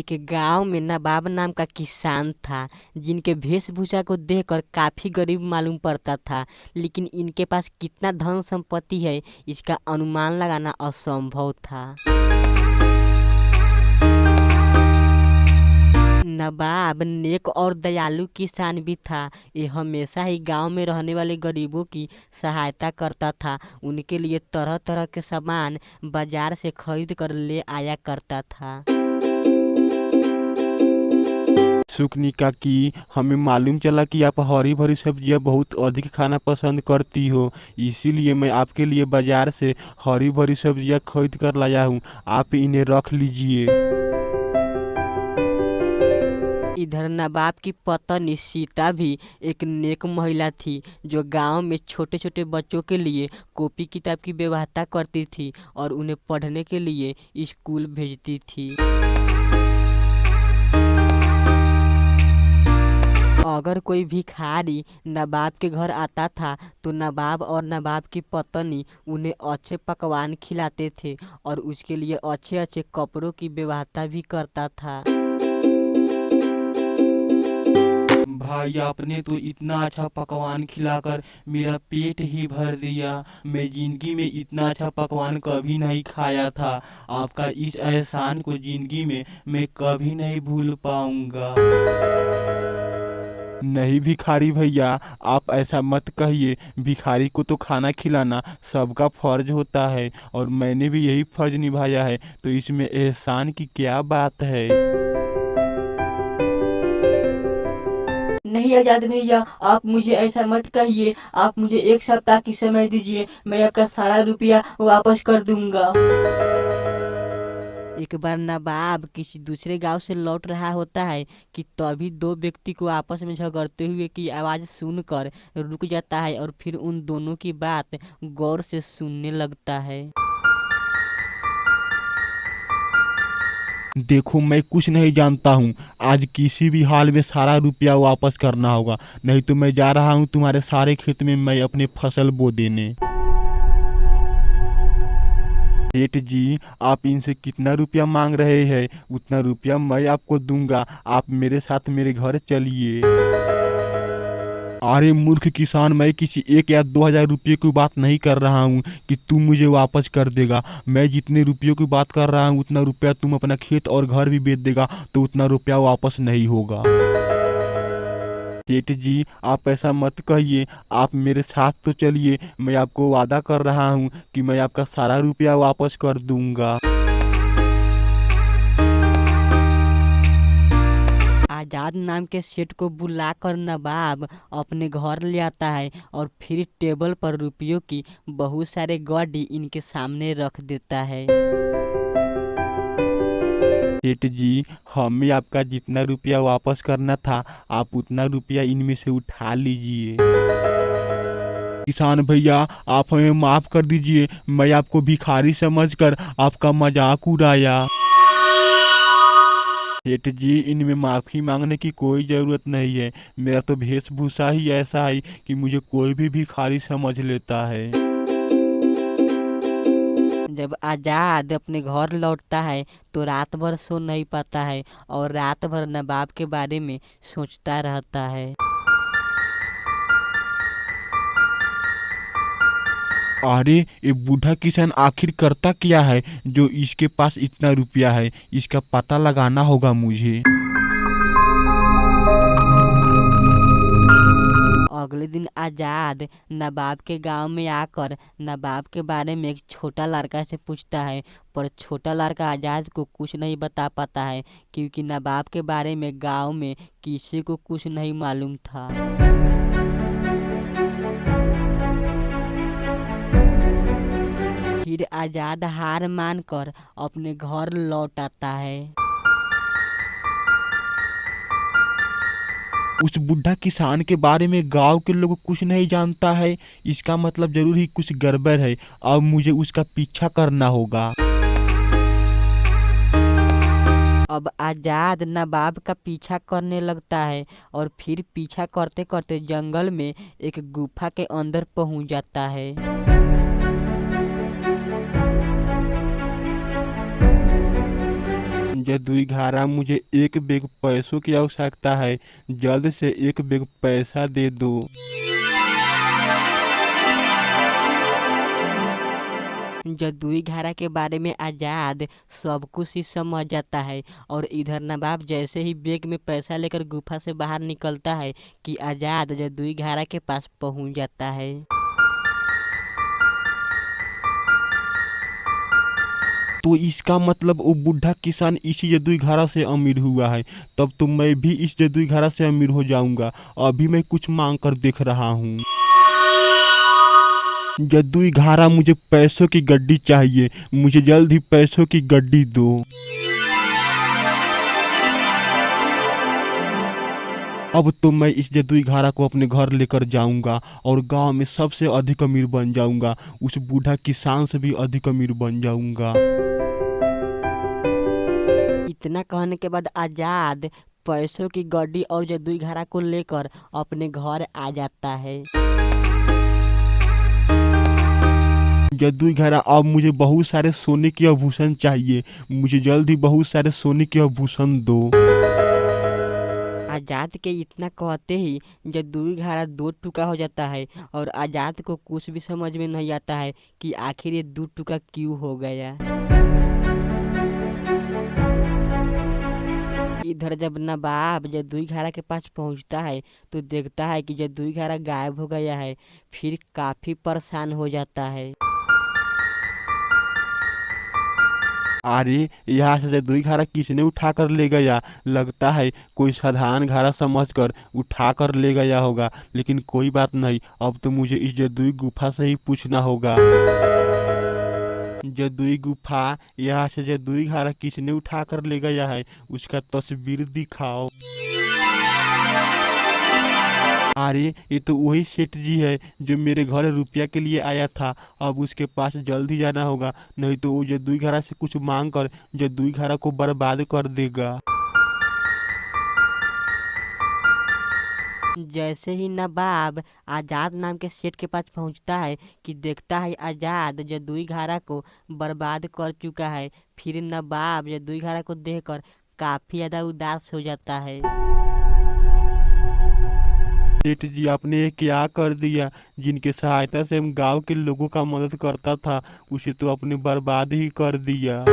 एक गांव में नवाब नाम का किसान था, जिनके वेशभूषा को देखकर काफी गरीब मालूम पड़ता था। लेकिन इनके पास कितना धन संपत्ति है, इसका अनुमान लगाना असंभव था। नवाब नेक और दयालु किसान भी था। ये हमेशा ही गांव में रहने वाले गरीबों की सहायता करता था। उनके लिए तरह तरह के सामान बाजार से खरीद कर ले आया करता था। सुकनिका की हमें मालूम चला कि आप हरी भरी सब्जियां बहुत अधिक खाना पसंद करती हो, इसीलिए मैं आपके लिए बाजार से हरी भरी सब्जियां खरीद कर लाया हूँ। आप इन्हें रख लीजिए। इधर नवाब की पत्नी सीता भी एक नेक महिला थी, जो गांव में छोटे छोटे बच्चों के लिए कॉपी किताब की व्यवस्था करती थी और उन्हें पढ़ने के लिए स्कूल भेजती थी। अगर कोई भिखारी नवाब के घर आता था तो नवाब और नवाब की पत्नी उन्हें अच्छे पकवान खिलाते थे और उसके लिए अच्छे अच्छे कपड़ों की व्यवस्था भी करता था। भाई, आपने तो इतना अच्छा पकवान खिलाकर मेरा पेट ही भर दिया। मैं जिंदगी में इतना अच्छा पकवान कभी नहीं खाया था। आपका इस एहसान को जिंदगी में मैं कभी नहीं भूल पाऊंगा। नहीं भिखारी भैया, आप ऐसा मत कहिए। भिखारी को तो खाना खिलाना सबका फर्ज होता है और मैंने भी यही फर्ज निभाया है, तो इसमें एहसान की क्या बात है। नहीं आजाद भैया, आप मुझे ऐसा मत कहिए। आप मुझे एक सप्ताह की समय दीजिए, मैं आपका सारा रुपया वापस कर दूंगा। एक बार नवाब किसी दूसरे गांव से लौट रहा होता है कि तभी दो व्यक्ति को आपस में झगड़ते हुए की आवाज सुनकर रुक जाता है और फिर उन दोनों की बात गौर से सुनने लगता है। देखो, मैं कुछ नहीं जानता हूँ। आज किसी भी हाल में सारा रुपया वापस करना होगा, नहीं तो मैं जा रहा हूँ तुम्हारे सारे खेत में मैं अपने फसल बो देने। सेठ जी, आप इनसे कितना रुपया मांग रहे हैं? उतना रुपया मैं आपको दूंगा। आप मेरे साथ मेरे घर चलिए। अरे मूर्ख किसान, मैं किसी 1 या 2 हजार रुपये की बात नहीं कर रहा हूँ कि तू मुझे वापस कर देगा। मैं जितने रुपयों की बात कर रहा हूँ उतना रुपया तुम अपना खेत और घर भी बेच देगा तो उतना रुपया वापस नहीं होगा। सेठ जी, आप ऐसा मत कहिए। आप मेरे साथ तो चलिए। मैं आपको वादा कर रहा हूँ कि मैं आपका सारा रुपया वापस कर दूंगा। आजाद नाम के सेठ को बुलाकर नवाब अपने घर ले आता है और फिर टेबल पर रुपयों की बहुत सारे गड्डी इनके सामने रख देता है। सेठ जी, हमें आपका जितना रुपया वापस करना था आप उतना रुपया इनमें से उठा लीजिए। किसान भैया, आप हमें माफ कर दीजिए। मैं आपको भिखारी समझकर आपका मजाक उड़ाया। सेठ जी, इनमें माफी मांगने की कोई जरूरत नहीं है। मेरा तो वेशभूषा ही ऐसा है कि मुझे कोई भी भिखारी समझ लेता है। जब आजाद अपने घर लौटता है तो रात भर सो नहीं पाता है और रात भर नवाब के बारे में सोचता रहता है। अरे, ये बूढ़ा किसान आखिर करता क्या है जो इसके पास इतना रुपया है? इसका पता लगाना होगा मुझे। अगले दिन आजाद नवाब के गांव में आकर नवाब के बारे में एक छोटा लड़का से पूछता है, पर छोटा लड़का आजाद को कुछ नहीं बता पाता है क्योंकि नवाब के बारे में गांव में किसी को कुछ नहीं मालूम था। फिर आजाद हार मानकर अपने घर लौट आता है। उस बुढ़ा किसान के बारे में गांव के लोग कुछ नहीं जानता है। इसका मतलब जरूर ही कुछ गड़बड़ है। अब मुझे उसका पीछा करना होगा। अब आजाद नवाब का पीछा करने लगता है और फिर पीछा करते करते जंगल में एक गुफा के अंदर पहुंच जाता है। जदुई घारा, मुझे एक बैग पैसों की आवश्यकता है, जल्द से एक बैग पैसा दे दो। जदुई घारा के बारे में आजाद सब कुछ ही समझ जाता है और इधर नवाब जैसे ही बैग में पैसा लेकर गुफा से बाहर निकलता है कि आजाद जदुई घारा के पास पहुंच जाता है। तो इसका मतलब वो बूढ़ा किसान इसी जदुई घारा से अमीर हुआ है। तब तो मैं भी इस जदुई घारा से अमीर हो जाऊंगा। अभी मैं कुछ मांग कर देख रहा हूँ। जदुई घारा, मुझे पैसों की गड्डी चाहिए, मुझे जल्द ही पैसों की गड्डी दो। अब तो मैं इस जदुई घारा को अपने घर लेकर जाऊंगा और गांव में सबसे अधिक अमीर बन जाऊंगा। उस बूढ़ा किसान से भी अधिक अमीर बन जाऊंगा। इतना कहने के बाद आजाद पैसों की गड्डी और जदुई घारा को लेकर अपने घर आ जाता है। जदुई घारा, अब मुझे बहुत सारे सोने के आभूषण चाहिए, मुझे जल्द ही बहुत सारे सोने के आभूषण दो। आजाद के इतना कहते ही जदुई घारा दो टुकड़ा हो जाता है और आजाद को कुछ भी समझ में नहीं आता है कि आखिर ये दो टुकड़ा क्यों हो गया। इधर जब नवाब जदुई घारा के पास पहुंचता है तो देखता है कि जदुई घारा गायब हो गया है। फिर काफी परेशान हो जाता है। अरे, यहाँ से जदुई घारा किसने उठा कर ले गया? लगता है कोई साधारण घारा समझकर उठा कर ले गया होगा, लेकिन कोई बात नहीं। अब तो मुझे इस जदुई गुफा से ही पूछना होगा। जदुई गुफा, यहाँ से जदुई घारा किसने उठा कर ले गया है? उसका तस्वीर दिखाओ। अरे, ये तो वही सेठ जी है जो मेरे घर रुपया के लिए आया था। अब उसके पास जल्दी जाना होगा, नहीं तो वो जदुई घारा से कुछ मांग कर जदुई घारा को बर्बाद कर देगा। जैसे ही नवाब आजाद नाम के सेठ के पास पहुंचता है कि देखता है आजाद जदुई घारा को बर्बाद कर चुका है। फिर नवाब जदुई घारा को देखकर काफी ज्यादा उदास हो जाता है। सेठ जी, आपने ये क्या कर दिया? जिनके सहायता से हम गांव के लोगों का मदद करता था, उसे तो आपने बर्बाद ही कर दिया।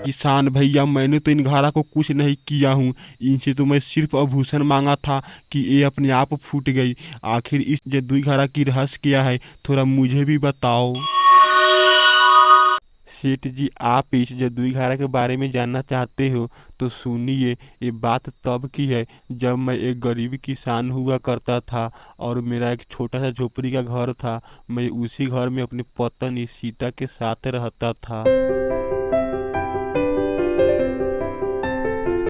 किसान भैया, मैंने तो इन घारा को कुछ नहीं किया हूँ। इनसे तो मैं सिर्फ आभूषण मांगा था कि ये अपने आप फूट गई। आखिर इस जदुई घारा की रहस्य क्या है, थोड़ा मुझे भी बताओ। सेठ जी, आप इस जदुई घारा के बारे में जानना चाहते हो तो सुनिए। ये बात तब की है जब मैं एक गरीब किसान हुआ करता था और मेरा एक छोटा सा झोपड़ी का घर था। मैं उसी घर में अपनी पत्नी सीता के साथ रहता था।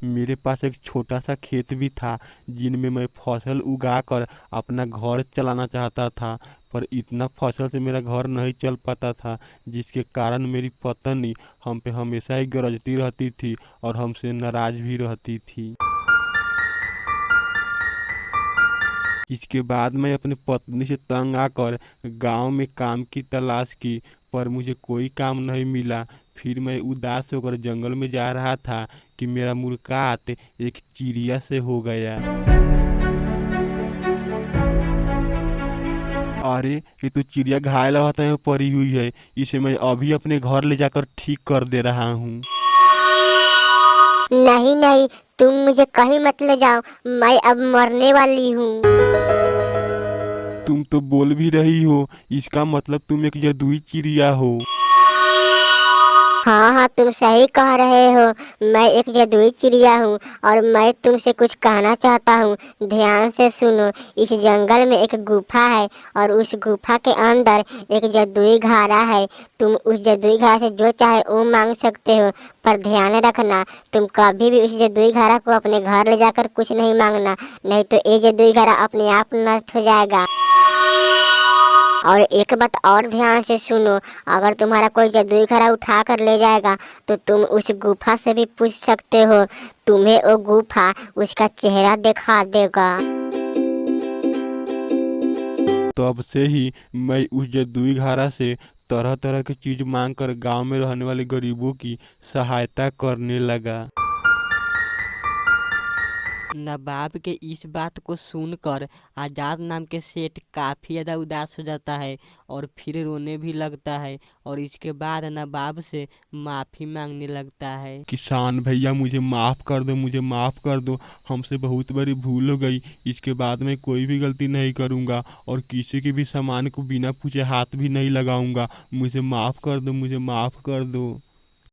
मेरे पास एक छोटा सा खेत भी था जिनमें मैं फसल उगाकर अपना घर चलाना चाहता था, पर इतना फसल से मेरा घर नहीं चल पाता था, जिसके कारण मेरी पत्नी हम पे हमेशा ही गरजती रहती थी और हमसे नाराज भी रहती थी। इसके बाद मैं अपनी पत्नी से तंग आकर गांव में काम की तलाश की, पर मुझे कोई काम नहीं मिला। फिर मैं उदास होकर जंगल में जा रहा था कि मेरा मुलाकात एक चिड़िया से हो गया। अरे, ये तो चिड़िया घायल अवस्था में पड़ी हुई है। इसे मैं अभी अपने घर ले जाकर ठीक कर दे रहा हूँ। नहीं नहीं, तुम मुझे कहीं मत ले जाओ, मैं अब मरने वाली हूँ। तुम तो बोल भी रही हो, इसका मतलब तुम एक जदुई चिड़िया हो। हाँ हाँ, तुम सही कह रहे हो। मैं एक जदुई चिड़िया हूँ और मैं तुमसे कुछ कहना चाहता हूँ। ध्यान से सुनो। इस जंगल में एक गुफा है और उस गुफा के अंदर एक जदुई घारा है। तुम उस जदुई घारा से जो चाहे वो मांग सकते हो, पर ध्यान रखना तुम कभी भी उस जदुई घारा को अपने घर ले जाकर कुछ नहीं मांगना, नहीं तो ये जदुई घारा अपने आप नष्ट हो जाएगा। और एक बात और ध्यान से सुनो, अगर तुम्हारा कोई जदुई घारा उठा कर ले जाएगा तो तुम उस गुफा से भी पूछ सकते हो, तुम्हें वो गुफा उसका चेहरा दिखा देगा। तो अब से ही मैं उस जदुई घारा से तरह तरह की चीज मांग कर गांव में रहने वाले गरीबों की सहायता करने लगा। नवाब के इस बात को सुनकर आजाद नाम के सेठ काफी ज्यादा उदास हो जाता है और फिर रोने भी लगता है और इसके बाद नवाब से माफी मांगने लगता है। किसान भैया मुझे माफ कर दो, मुझे माफ कर दो, हमसे बहुत बड़ी भूल हो गई। इसके बाद मैं कोई भी गलती नहीं करूंगा और किसी के भी सामान को बिना पूछे हाथ भी नहीं लगाऊंगा। मुझे माफ कर दो, मुझे माफ कर दो।